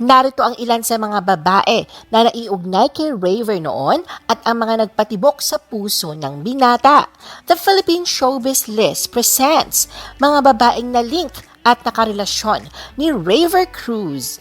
Narito ang ilan sa mga babae na naiugnay kay Raver noon at ang mga nagpatibok sa puso ng binata. The Philippine Showbiz List presents mga babaeng na link at nakarelasyon ni Raver Cruz.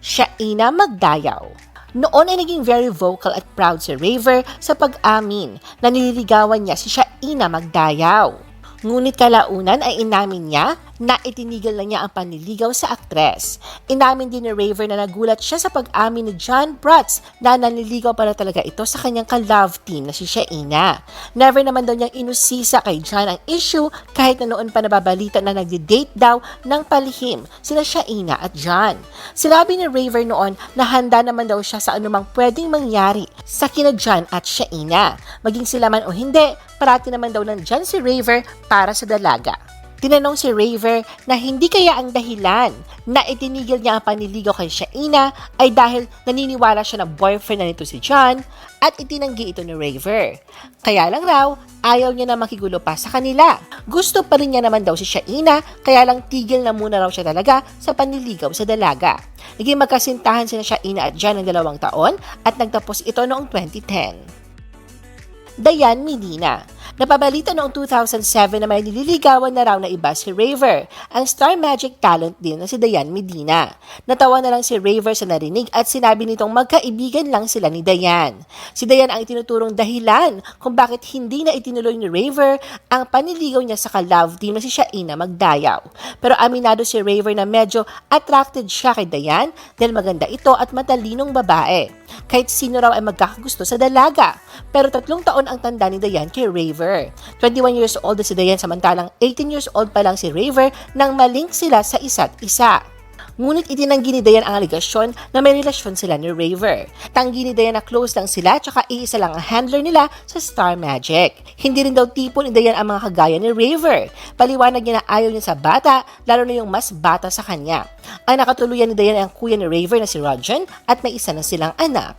Shaina Magdayaw. Noon ay naging very vocal at proud si Raver sa pag-amin na nililigawan niya si Shaina Magdayaw. Ngunit kalaunan ay inamin niya na itinigil na niya ang panliligaw sa aktres. Inamin din ni Raver na nagulat siya sa pag-amin ni John Prats na nanliligaw pala talaga ito sa kanyang ka-love team na si Shaina. Never naman daw niyang inusisa kay John ang issue kahit na noon pa nababalita na nagdi-date daw ng palihim sina Shaina at John. Sinabi ni Raver noon na handa naman daw siya sa anumang pwedeng mangyari sa kina John at Shaina. Maging sila man o hindi, parati naman daw nandyan si Raver para sa dalaga. Tinanong si Raver na hindi kaya ang dahilan na itinigil niya ang panliligaw kay Shaina ay dahil naniniwala siya na boyfriend na nito si John at itinanggi ito ni Raver. Kaya lang raw, ayaw niya na makigulo pa sa kanila. Gusto pa rin niya naman daw si Shaina, kaya lang tigil na muna raw siya talaga sa panliligaw sa dalaga. Naging magkasintahan sina Shaina at John ng 2 taon at nagtapos ito noong 2010. Dayan Medina. Napabalita noong 2007 na may nililigawan na raw na iba si Raver, ang Star Magic talent din na si Dayan Medina. Natawa na lang si Raver sa narinig at sinabi nitong magkaibigan lang sila ni Dayan. Si Dayan ang itinuturong dahilan kung bakit hindi na itinuloy ni Raver ang panliligaw niya sa ka-love team na si Shaina Magdayaw. Pero aminado si Raver na medyo attracted siya kay Dayan dahil maganda ito at matalinong babae. Kahit sino raw ay magkakagusto sa dalaga. Pero 3 taon ang tanda ni Dayan kay Raver. 21 years old na si Dayan samantalang 18 years old pa lang si Raver nang malink sila sa isa't isa. Ngunit itinanggi ni Dayan ang aligasyon na may relasyon sila ni Raver. Tanggi ni Dayan na close lang sila tsaka iisa lang ang handler nila sa Star Magic. Hindi rin daw tipo ni Dayan ang mga kagaya ni Raver. Paliwanag niya na ayaw niya sa bata, lalo na yung mas bata sa kanya. Ang nakatuluyan ni Dayan ay ang kuya ni Raver na si Rodjan at may isa na silang anak.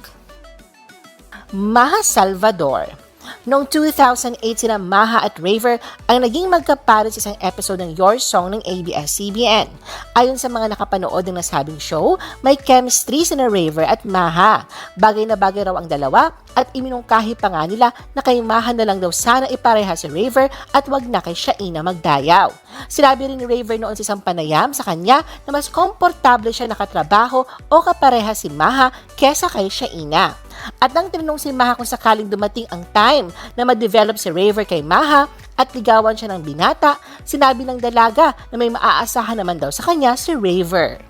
Maha Salvador. Noong 2008 sina Maha at Raver ang naging magkapares sa isang episode ng Your Song ng ABS-CBN. Ayon sa mga nakapanood ng nasabing show, may chemistry sina Raver at Maha. Bagay na bagay raw ang dalawa at iminungkahi pa nga nila na kay Maha na lang daw sana ipareha si Raver at wag na kay Shaina Magdayaw. Sinabi rin ni Raver noon sa isang panayam sa kanya na mas komportable siya nakatrabaho o kapareha si Maha kesa kay Shaina. At nang tinanong si Maha kung sakaling dumating ang time na ma-develop si Raver kay Maha at ligawan siya ng binata, sinabi ng dalaga na may maaasahan naman daw sa kanya si Raver.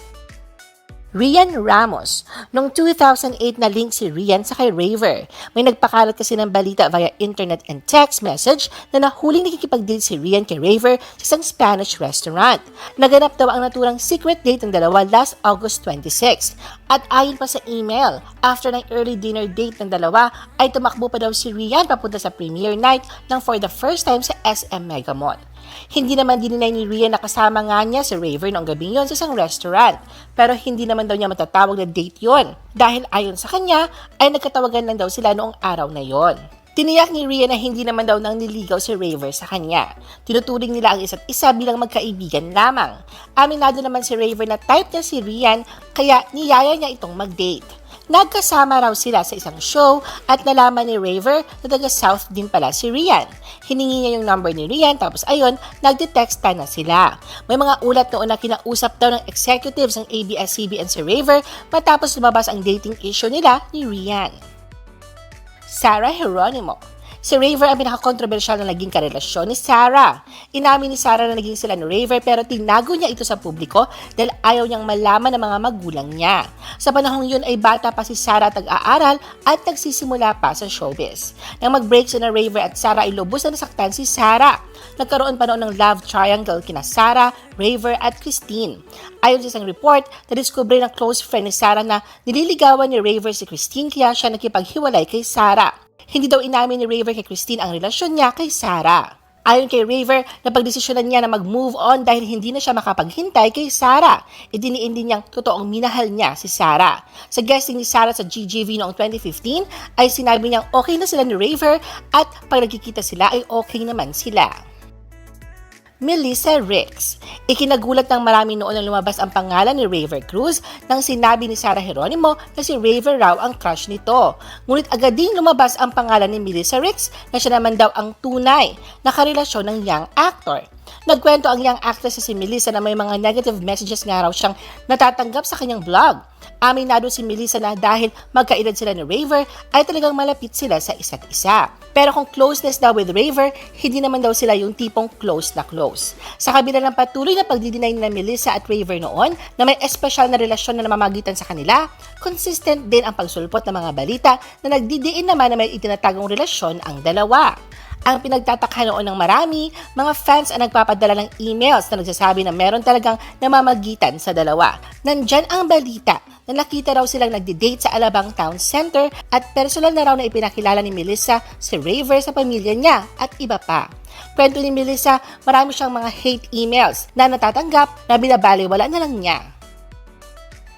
Rian Ramos. Noong 2008 na link si Rian sa kay Raver. May nagpakalat kasi ng balita via internet and text message na nahuling nakikipag-deal si Rian kay Raver sa isang Spanish restaurant. Naganap daw ang naturang secret date ng dalawa last August 26. At ayon pa sa email, after ng early dinner date ng dalawa, ay tumakbo pa daw si Rian papunta sa premiere night ng for the first time sa SM Mega Mall. Hindi naman dininay ni Rian na kasama nga niya si Raver noong gabing yon sa isang restaurant. Pero hindi naman daw niya matatawag na date yon dahil ayon sa kanya ay nagkatawagan lang daw sila noong araw na yon. Tiniyak ni Rian na hindi naman daw nang niligaw si Raver sa kanya. Tinuturing nila ang isa't isa bilang magkaibigan lamang. Aminado naman si Raver na type niya si Rian kaya niyaya niya itong mag-date. Nagkasama raw sila sa isang show at nalaman ni Raver na taga-South din pala si Rian. Hiningi niya yung number ni Rian tapos ayon, nagde-texta na sila. May mga ulat noon na kinausap daw ng executives ng ABS-CBN si Raver matapos lumabas ang dating issue nila ni Rian. Sarah Geronimo. Si Raver ang pinaka-controversial na naging karelasyon ni Sarah. Inamin ni Sarah na naging sila ni Raver pero tinago niya ito sa publiko dahil ayaw niyang malaman ng mga magulang niya. Sa panahong yun ay bata pa si Sarah at nag-aaral at nagsisimula pa sa showbiz. Nang mag-break sina Raver at Sarah ay lubos na nasaktan si Sarah. Nagkaroon pa noon ng love triangle kina Sarah, Raver at Christine. Ayon sa isang report, nadiskubre ng close friend ni Sarah na nililigawan ni Raver si Christine kaya siya nakipaghiwalay kay Sarah. Hindi daw inamin ni Raver kay Christine ang relasyon niya kay Sarah. Ayon kay Raver, napagdesisyonan niya na mag-move on dahil hindi na siya makapaghintay kay Sarah. Idiniin din niyang totoong minahal niya si Sarah. Sa guesting ni Sarah sa GGV noong 2015 ay sinabi niyang okay na sila ni Raver at pag nagkikita sila ay okay naman sila. Melissa Ricks. Ikinagulat ng marami noon nang lumabas ang pangalan ni Raver Cruz nang sinabi ni Sarah Geronimo na si Raver raw ang crush nito. Ngunit agad din lumabas ang pangalan ni Melissa Ricks na siya naman daw ang tunay na karelasyon ng young actor. Nagkwento ang young actress na si Melissa na may mga negative messages nga raw siyang natatanggap sa kanyang vlog. Aminado si Melissa na dahil magkaedad sila ni Raver ay talagang malapit sila sa isa't isa. Pero kung closeness daw with Raver, hindi naman daw sila yung tipong close na close. Sa kabila ng patuloy na pagdidinay ni Melissa at Raver noon na may espesyal na relasyon na namamagitan sa kanila, consistent din ang pagsulpot ng mga balita na nagdidiin naman na may itinatagong relasyon ang dalawa. Ang pinagtatakha noon ng marami, mga fans ang nagpapadala ng emails na nagsasabi na meron talagang namamagitan sa dalawa. Nandyan ang balita na nakita raw silang nagdi-date sa Alabang Town Center at personal na raw na ipinakilala ni Melissa si Raver sa pamilya niya at iba pa. Kwento ni Melissa, marami siyang mga hate emails na natatanggap na binabaliwala na lang niya.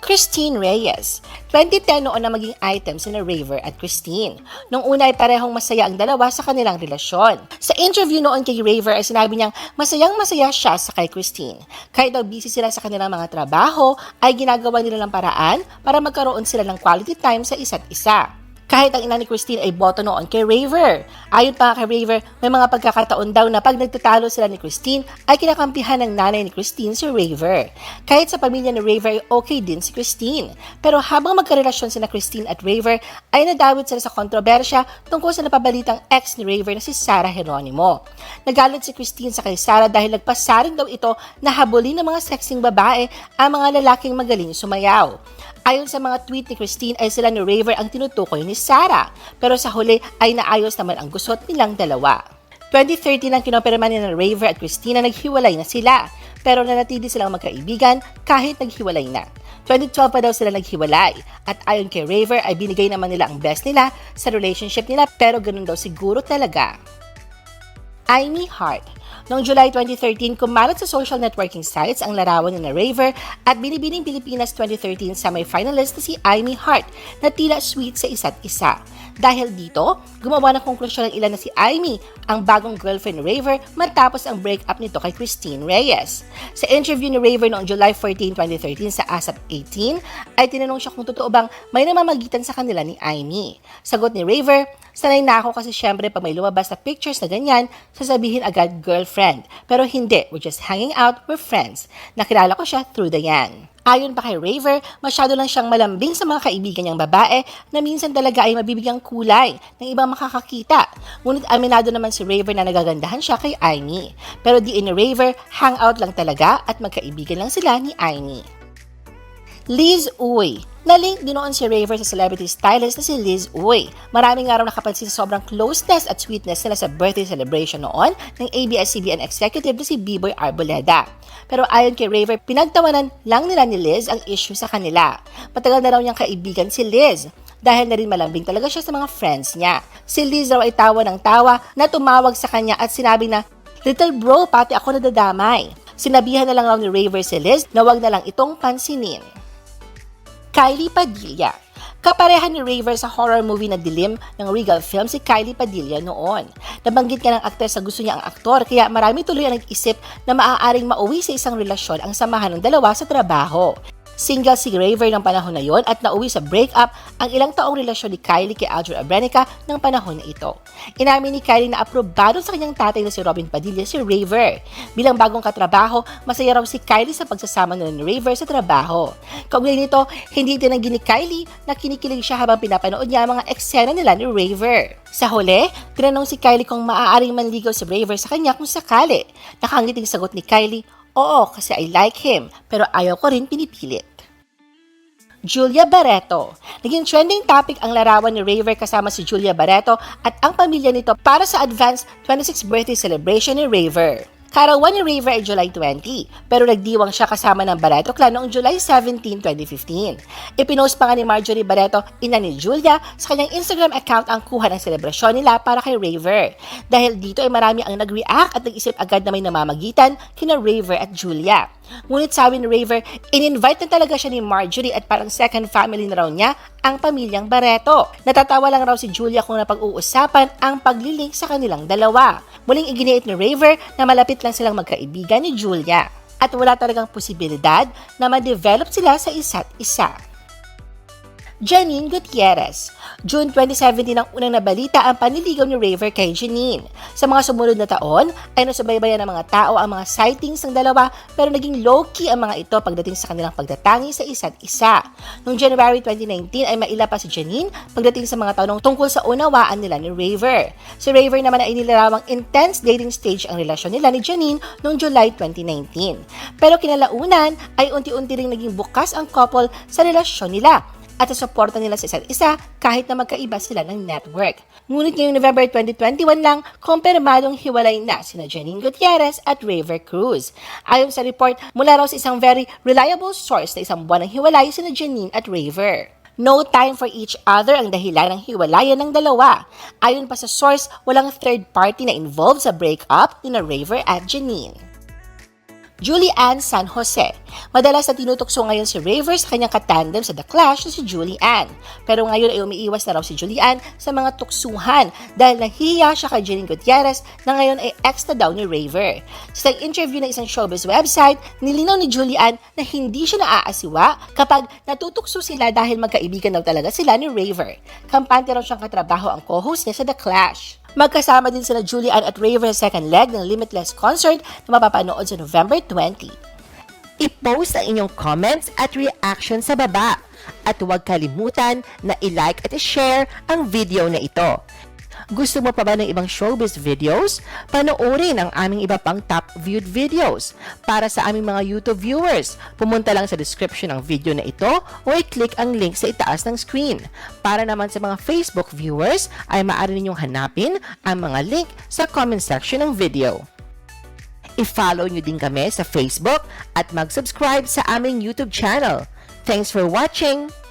Christine Reyes. 2010 noon na maging item sina Raver at Christine. Nung una ay parehong masaya ang dalawa sa kanilang relasyon. Sa interview noon kay Raver ay sinabi niyang masayang-masaya siya sa kay Christine. Kahit daw busy sila sa kanilang mga trabaho, ay ginagawa nila ng paraan para magkaroon sila ng quality time sa isa't isa. Kahit ang ina ni Christine ay boto noon kay Raver. Ayon pa kay Raver, may mga pagkakataon daw na pag nagtatalo sila ni Christine ay kinakampihan ng nanay ni Christine si Raver. Kahit sa pamilya ni Raver ay okay din si Christine. Pero habang magkarelasyon sina Christine at Raver ay nadawit sila sa kontrobersya tungkol sa napabalitang ex ni Raver na si Sarah Geronimo. Nagalit si Christine sa kay Sarah dahil nagpasaring daw ito na habulin ng mga sexing babae ang mga lalaking magaling sumayaw. Ayon sa mga tweet ni Christine ay sila ni Raver ang tinutukoy ni Sarah, pero sa huli ay naayos naman ang gusot nilang dalawa. 2013 nang kinopirma ni Raver at Christine na naghiwalay na sila, pero nanatili silang magkaibigan kahit naghiwalay na. 2012 pa daw sila naghiwalay at ayon kay Raver ay binigay naman nila ang best nila sa relationship nila pero ganun daw siguro talaga. Amy Hart. Noong July 2013, kumalat sa social networking sites ang larawan ni Raver at Binibining Pilipinas 2013 semi-finalist na si Amy Hart na tila sweet sa isa't isa. Dahil dito, gumawa ng konklusyon ng ilan na si Amy, ang bagong girlfriend ni Raver matapos ang breakup nito kay Christine Reyes. Sa interview ni Raver noong July 14, 2013 sa ASAP 18, ay tinanong siya kung totoo bang may namamagitan sa kanila ni Amy. Sagot ni Raver, sanay na ako kasi syempre pag may lumabas na pictures na ganyan, sasabihin agad girlfriend. Pero hindi, we're just hanging out, we're friends. Nakilala ko siya through the yan. Ayon pa kay Raver, masyado lang siyang malambing sa mga kaibigan niyang babae na minsan talaga ay mabibigyang kulay ng ibang makakakita. Ngunit aminado naman si Raver na nagagandahan siya kay Amy. Pero di ni Raver, hangout lang talaga at magkaibigan lang sila ni Amy. Liz Uy. Na-link din noon si Raver sa celebrity stylist na si Liz Uy. Maraming nga raw nakapansin sa sobrang closeness at sweetness nila sa birthday celebration noon ng ABS-CBN executive na si B-Boy Arboleda. Pero ayon kay Raver, pinagtawanan lang nila ni Liz ang issue sa kanila. Matagal na raw niyang kaibigan si Liz dahil na rin malambing talaga siya sa mga friends niya. Si Liz raw ay tawa ng tawa na tumawag sa kanya at sinabi na, "Little bro, pati ako nadadamay." Sinabihan na lang raw ni Raver si Liz na wag na lang itong pansinin. Kylie Padilla. Kaparehan ni Raver sa horror movie na Dilim ng Regal Films si Kylie Padilla noon. Nabanggit nga ng aktres sa gusto niya ang aktor kaya marami tuloy ang nag-isip na maaaring mauwi sa isang relasyon ang samahan ng dalawa sa trabaho. Single si Raver ng panahon na yon at nauwi sa breakup ang ilang taong relasyon ni Kylie kay Aldrin Abrenica ng panahon na ito. Inamin ni Kylie na aprobado sa kanyang tatay na si Robin Padilla si Raver. Bilang bagong katrabaho, masaya raw si Kylie sa pagsasama nila ni Raver sa trabaho. Kaugnay nito, hindi tinanggi ni Kylie na kinikilig siya habang pinapanood niya ang mga eksena nila ni Raver. Sa huli, tinanong si Kylie kung maaaring manligaw si Raver sa kanya kung sakali. Nakangiting sagot ni Kylie, "Oo, kasi I like him, pero ayaw ko rin pinipilit." Julia Barreto. Naging trending topic ang larawan ni Raver kasama si Julia Barreto at ang pamilya nito para sa advanced 26th birthday celebration ni Raver. Karawan ni Raver ay July 20, pero nagdiwang siya kasama ng Barreto clan noong July 17, 2015. Ipinost pa nga ni Marjorie Barreto, ina ni Julia, sa kanyang Instagram account ang kuha ng selebrasyon nila para kay Raver. Dahil dito ay marami ang nag-react at nag-isip agad na may namamagitan kina Raver at Julia. Ngunit sabi ni Raver, in-invite na talaga siya ni Marjorie at parang second family na raw niya ang pamilyang Barreto. Natatawa lang raw si Julia kung napag-uusapan ang paglilink sa kanilang dalawa. Muling iginiit ni Raver na malapit lang silang magkaibigan ni Julia at wala talagang posibilidad na ma-develop sila sa isa't isa. Janine Gutierrez. June 2017 ang unang nabalita ang panliligaw ni Raver kay Janine. Sa mga sumunod na taon ay nasubaybayan ng mga tao ang mga sightings ng dalawa pero naging low-key ang mga ito pagdating sa kanilang pagdatangi sa isa't isa. Noong January 2019 ay maila pa si Janine pagdating sa mga tanong tungkol sa unawaan nila ni Raver. Si Raver naman ay inilarawang intense dating stage ang relasyon nila ni Janine noong July 2019. Pero kinalaunan ay unti-unti ring naging bukas ang couple sa relasyon nila at suporta nila sa isa't isa kahit na magkaiba sila ng network. Ngunit ngayong November 2021 lang, kumpirmadong hiwalay na sina Janine Gutierrez at Raver Cruz. Ayon sa report, mula raw sa isang very reliable source na isang buwan ng hiwalay sina Janine at Raver. No time for each other ang dahilan ng hiwalayan ng dalawa. Ayon pa sa source, walang third party na involved sa breakup ni Raver at Janine. Julie Ann San Jose. Madalas na tinutokso ngayon si Raver sa kanyang katandem sa The Clash na si Julie Ann. Pero ngayon ay umiiwas na raw si Julie Ann sa mga tuksuhan dahil nahiya siya kay Janine Gutierrez na ngayon ay ex na daw ni Raver. Sa interview ng isang showbiz website, nilinaw ni Julie Ann na hindi siya naaasiwa kapag natutukso sila dahil magkaibigan daw talaga sila ni Raver. Kampante raw siyang katrabaho ang co-host niya sa The Clash. Magkasama din sila Julie Ann at Raver sa second leg ng Limitless concert na mapapanood sa November 20. I-post ang inyong comments at reaction sa baba. At huwag kalimutan na i-like at i-share ang video na ito. Gusto mo pa ba ng ibang showbiz videos? Panoorin ang aming iba pang top viewed videos. Para sa aming mga YouTube viewers, pumunta lang sa description ng video na ito o i-click ang link sa itaas ng screen. Para naman sa mga Facebook viewers, ay maaari ninyong hanapin ang mga link sa comment section ng video. I-follow nyo din kami sa Facebook at mag-subscribe sa aming YouTube channel. Thanks for watching!